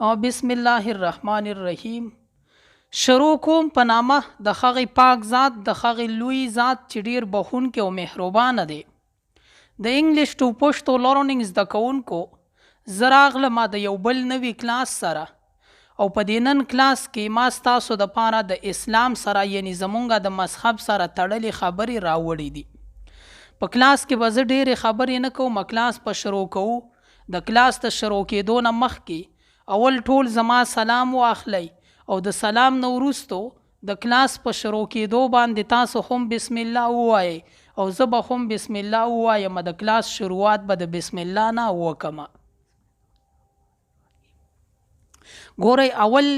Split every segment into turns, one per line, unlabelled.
بسم الله الرحمن الرحیم. شروع کوم په نامه د هغې پاک ذات د هغې لوی ذات چې ډیر بخښونکی او مهربانه دی. د انګلیش ټو پښتو لرنینګ زده کوونکو، زه راغلم د یو بل نوي کلاس سره، او په دې نن کلاس کې ما ستاسو دپاره د اسلام سره یعنی زمونږ د مذهب سره تړلې خبرې راوړې دي. په کلاس کې به زه ډېرې خبرې نه کوم، کلاس په شروع کوو. د کلاس د شروع کېدو نه مخکې اول ټول زما سلام واخلئ، او د سلام نه وروستو د کلاس په شروع کېدو باندې تاسو هم بسم الله ووایئ، او زه به هم بسم الله ووایم. د کلاس شروعات به د بسم الله نه وکړم. ګورئ، اول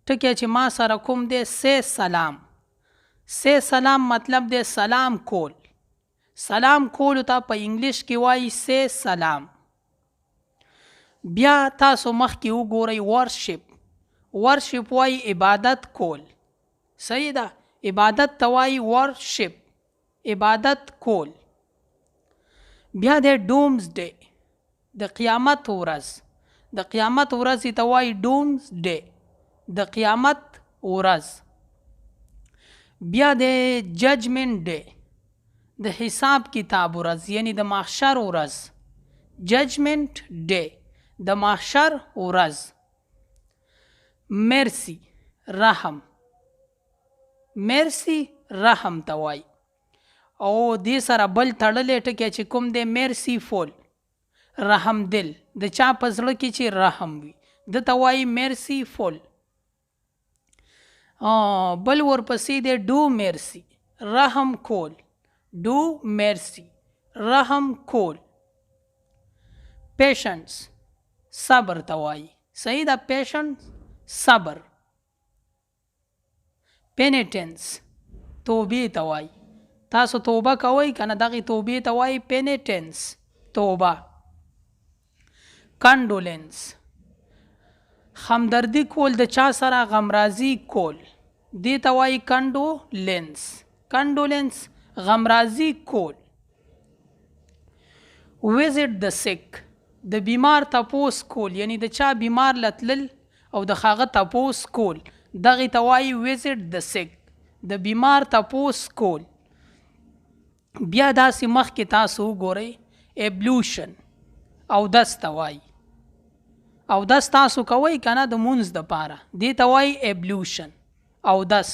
ټکی چې ما سره کوم دی سی سلام. سی سلام مطلب دی سلام کول. سلام کولو ته په انګلیش کې وایي سی سلام. بیا تاسو مخکې وګورئ ورشپ. ورشپ وایي عبادت کول. صحیح ده، عبادت ته وایي ورشپ، عبادت کول. بیا د ډومز ډے، د قیامت ورځ. د قیامت ورځ ته وایي ډومز ډے، د قیامت ورځ. بیا د ججمنټ ډے، د حساب کتاب ورځ یعنی د محشر ورځ. ججمنټ ډے، د محشر ورځ. مرسی، رحم. مرسی رحم ته وایي. او دې سره بل تړلی ټکی چې کوم دی مرسی فول، رحم دل. د چا په زړه کې چې رحم وي ده ته وایي مرسی فول. بل ورپسې دی ډو مرسی، رحم کول. ډو مرسی، رحم کول. پیشنس، صبر ته وایي. صحیح ده، پیشنس صبر. پینیټنس، توبې ته وایي. تاسو توبه کوئ که نه، دغې توبې ته وایي پینیټنس، توبه. کنډولنس، همدردي کول، د چا سره غمرازي کول، دې ته وایي کنډولنس. کنډولنس، غمرازي کول. ویزټ د سک، د بیمار تپوس کول، یعنی د چا بیمار لتلل او د هغه تپوس کول، دغې ته وایي ویزټ د سک، د بیمار تپوس کول. بیا داسې مخکې تاسو وګورئ ایبلوشن، اودس ته وایي. اودس تاسو کوئ که نه د مونځ دپاره، دې ته وایي ایبلوشن، اودس.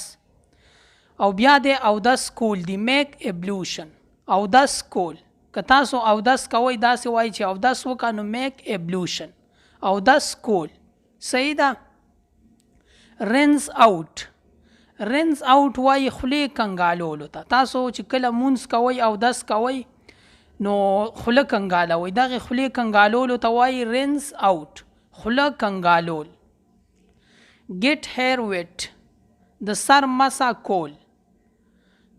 او بیا د اودس کول دی میک ایبلوشن، اودس کول. که تاسو اودس کوئ داسې وایي چې اودس وکړه نو میک ایبلوشن، اودس کول. صحیح ده. رنز آوټ. رنز آوټ وایي خولې کنګالولو ته. تاسو چې کله مونځ کوئ اودس کوئ نو خوله کنګالوئ، دغې خولې کنګالولو ته وایي رنز آوټ، خوله کنګالول. ګیټ هیر ویټ، د سر مسه کول.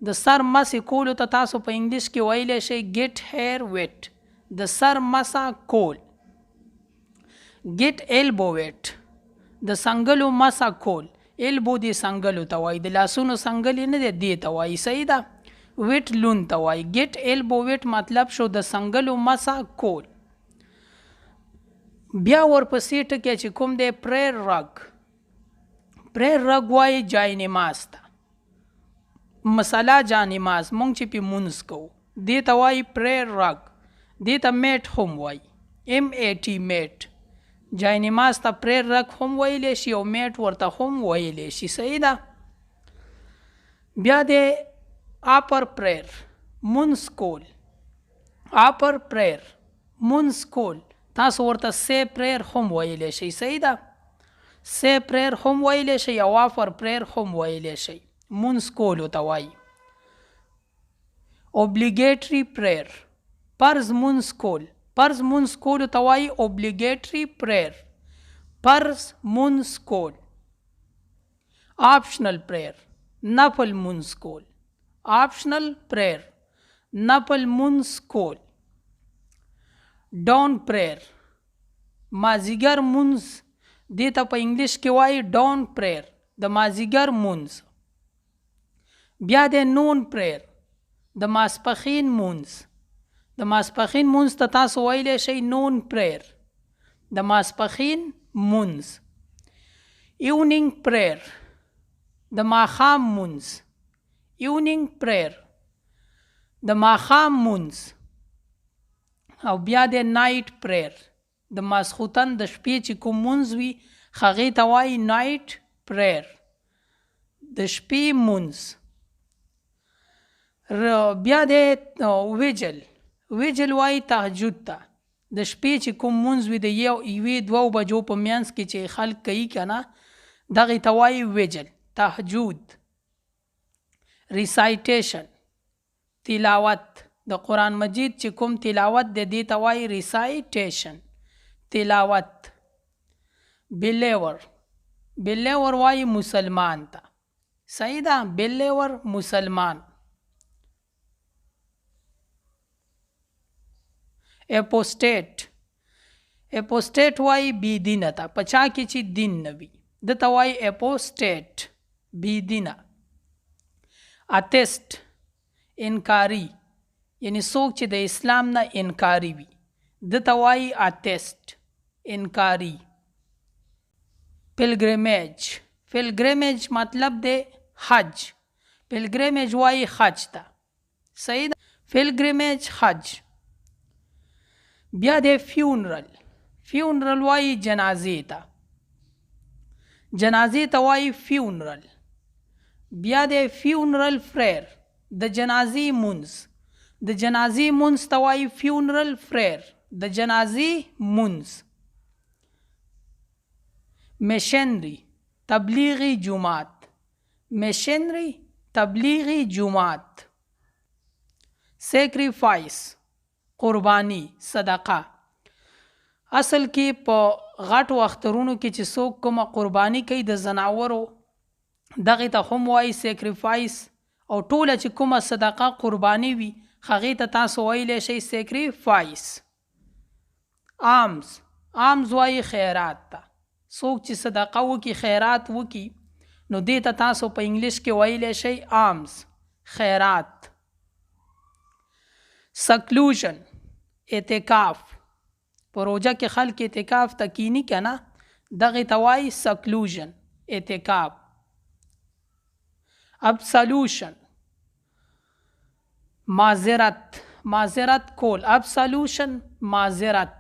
د سر مسې کولو ته تاسو په انګلیش کې ویلی شئ ګیټ هیر ویټ، د سر مسه کول. ګیټ ایلبو ویټ، د سنګلو مسه کول. ایلبو د سنګلو ته وایي، د لاسونو سنګل نه دی، دې ته وایي. صحیح ده. ویټ لون ته وایي. ګیټ ایلبو ویټ مطلب شو د سنګلو مسه کول. بیا ورپسې ټکی چې کوم دی پریر رګ. پریر رګ وایي جای نماز ته، مسله جانماز، مونږ چې پې مونځ کوو، دې ته وایي پریر رګ. دې ته میټ هم وایي، ایم ای ټي میټ. جای نماز ته پریر رګ هم ویلی شي او میټ ورته هم ویلی شي. صحیح ده. بیا د اپر پریر، مونځ کول. اپر پریر، مونځ کول. تاسو ورته سی پریر هم ویلی شئ. صحیح ده. سی پریر هم ویلی شئ او اپر پریر هم ویلی شئ. مونځ کولو ته وایي. اوبلیګیټري پریر، فرض مونځ کول. فرض مونځ کولو ته وایي اوبلیګیټري پریر، فرض مونځ کول. آپشنل پریر، نفل مونځ کول. آپشنل پریر، نفل مونځ کول. ډاون پریر، مازدیګر مونځ، دې ته په انګلیش کې وایي ډاون پریر، د مازدیګر مونځ. بیا د نون پریر، د ماسپښین مونځ. د ماسپښین مونځ ته تاسو ویلی شئ نون پریر، د ماسپښین مونز. ایوننگ پریر د ماښام مونز. ایوننگ پریر د ماښام مونز. او بیا د نایټ پریر د ماسخوتن د شپې چې کوم مونز وي هغې ته وایي نایټ پریر د شپې مونز. بیا د ویجل. ویجل وایي تهجد ته د شپې چې کوم مونز وي د یوې دوو بجو په منځ کې چې خلک کوي که نه دغې ته وایي ویجل تهجد. ریسایټیشن تلاوت د قرآن مجید چې کوم تلاوت د دې ته وایي ریسایټیشن تلاوت. بلیور. بلیور وایي مسلمان ته. صحیح ده بلیور مسلمان. اپوسټیټ. اپوسټیټ وایي بی دینه ته په چا کې چې دین نه وي ده ته وایي اپوسټیټ بی دینه. اتیسټ انکاري یعنی څوک چې د اسلام نه انکاري وي ده ته وایي اتیسټ انکاري. پلګریمیج. پلګریمیج مطلب دی حج. پلګریمیج وایي حج ته. صحیح ده پلګریمیج حج. بیا د فیونرل. فیونرل وایي جنازې ته. جنازې ته وایي فیونرل. بیا د فیونرل فریر د جنازې مونز. د جنازې مونز ته وایي فیونرل فریر د جنازې مونز. میشنری تبلیغی جماعت. میشنری تبلیغی جماعت. سیکریفایس قربانی صدقه. اصل کې په غټو اخترونو کې چې څوک کومه قربانی کوي د زناورو دغې ته هم وایي سیکریفایس. او ټوله چې کومه صدقه قربانی وي هغې ته تاسو ویلی شئ سیکریفایس. آمز. آمز وایي خیرات ته. څوک چې صدقه وکي خیرات وکي نو دې ته تاسو په انګلیش کې ویلی شئ آمز خیرات. سکلوژن اعتکاف. په روژه کې خلک اعتکاف ته کیني که نه دغې ته وایي سکلوژن اعتکاف. ابسلوشن معذرت. معذرت کول. ابسلوشن معذرت.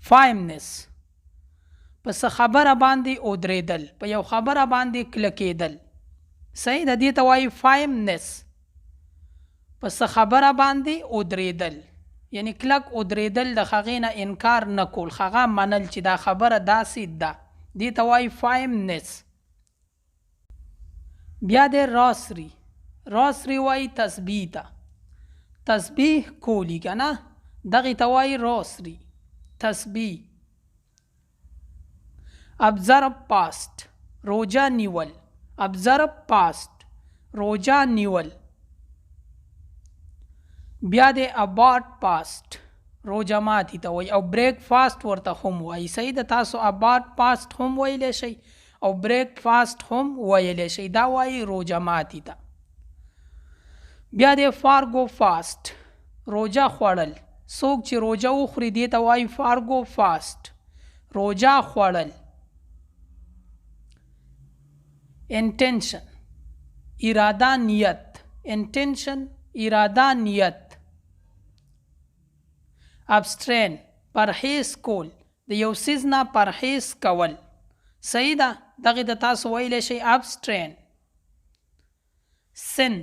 فایمنس په څه خبره باندې ودرېدل په یو خبره باندې کلکېدل. صحیح ده دې ته وایي فایمنس په څه خبره باندې ودرېدل یعنی کلک ودرېدل د هغې نه انکار نه کول هغه منل چې دا خبره داسې ده دې ته وایي فایمنس. بیا د راسري. راسري وایي تسبیح ته. تسبیح کولی که نه دغې ته وایي راسري تسبیح. ابزرو پاست روجه نیول. ابزرو پاست روجه نیول. بیا د اباټ پاست روجه ماتي ته وایي او بریک فاست ورته هم وایي. صحیح ده تاسو اباټ پاست هم ویلی شئ او بریک فاست هم ویلی شئ دا وایي روجه ماتي ته. بیا د فارګو فاست روجه خوړل. څوک چې روجه وخوري دې ته وایي فارګو فاست روجه خوړل. انټنشن اراده نیت. انټنشن اراده نیت. ابسټرین پرهیز کول د یو څیز نه پرهیز کول. صحیح ده دغې ته تاسو ویلی شئ ابسټرین. سن.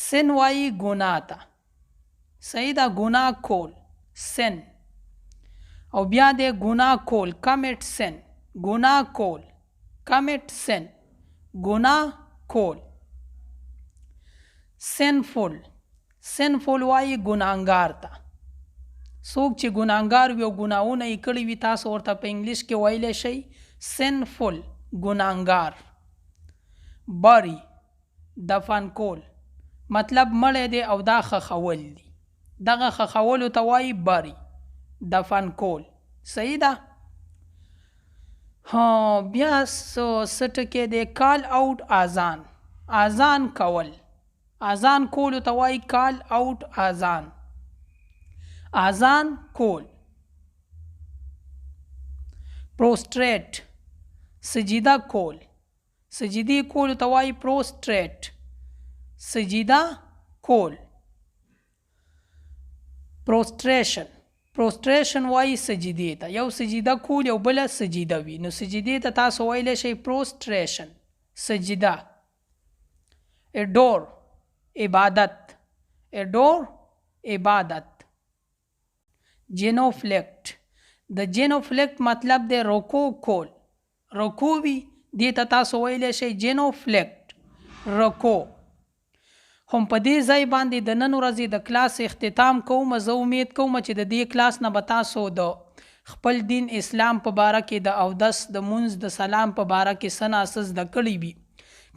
سن وایي ګناه ته. صحیح ده ګناه کول سن. او بیا د ګناه کول کمیټ سن. ګناه کول کمیټ سن ګناه کول. سنفول. سنفول وایي ګناهګار ته. څوک چې ګناهګار وي او ګناهونه یې کړي وي تاسو ورته په انګلیش کې ویلی شئ سنفول ګناهګار. بری دفن کول مطلب مړی دی او دا خښول دي دغه خښولو ته وایي بری دفن کول. صحیح ده. بیا څه ټکی دی کال آوټ اذان. اذان کول. اذان کولو ته وایي کال آوټ اذان. اذان کول. پروسټریټ سجیده کول، سجدې کول ته وایي پروسټریټ، سجیده کول. پروسټریشن، پروسټریشن وایي سجدې ته، یو سجیده کول یو بله سجیده وي، نو سجدې ته تاسو ویلی شئ پروسټریشن، سجده. اډور عبادت، اډور عبادت. جینوفلیکټ، د جینوفلیکټ مطلب دی رکوع کول، رکوع وي دې ته تاسو ویلی شئ جینوفلیکټ، رکوع. هم په دې ځای باندې د نن ورځې د کلاس اختتام کوم. زه امید کوم چې د دې کلاس نه به تاسو د خپل دین اسلام په باره کې د اودس د مونځ د سلام په باره کې څه نه څه زده کړي وي.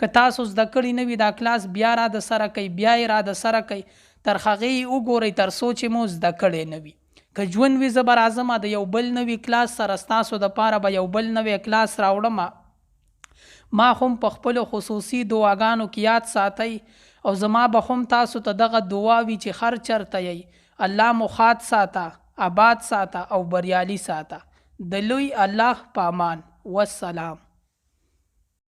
که تاسو زده کړي نه وي دا کلاس بیا را د سره کوئ، بیا یې را د سره کوئ، تر هغې یې وګورئ تر څو چې مو زده کړی نه وي. که ژوند وي زه به راځم د یو بل نوي کلاس سره، ستاسو دپاره به یو بل نوی کلاس راوړم. ما هم په خپلو خصوصي دعاګانو کې یاد ساتئ او زما به هم تاسو ته دغه دعا وي چې هر چرته یې الله مو ښاد ساته، آباد ساته او بریالي ساته. د لوی الله په امان. والسلام.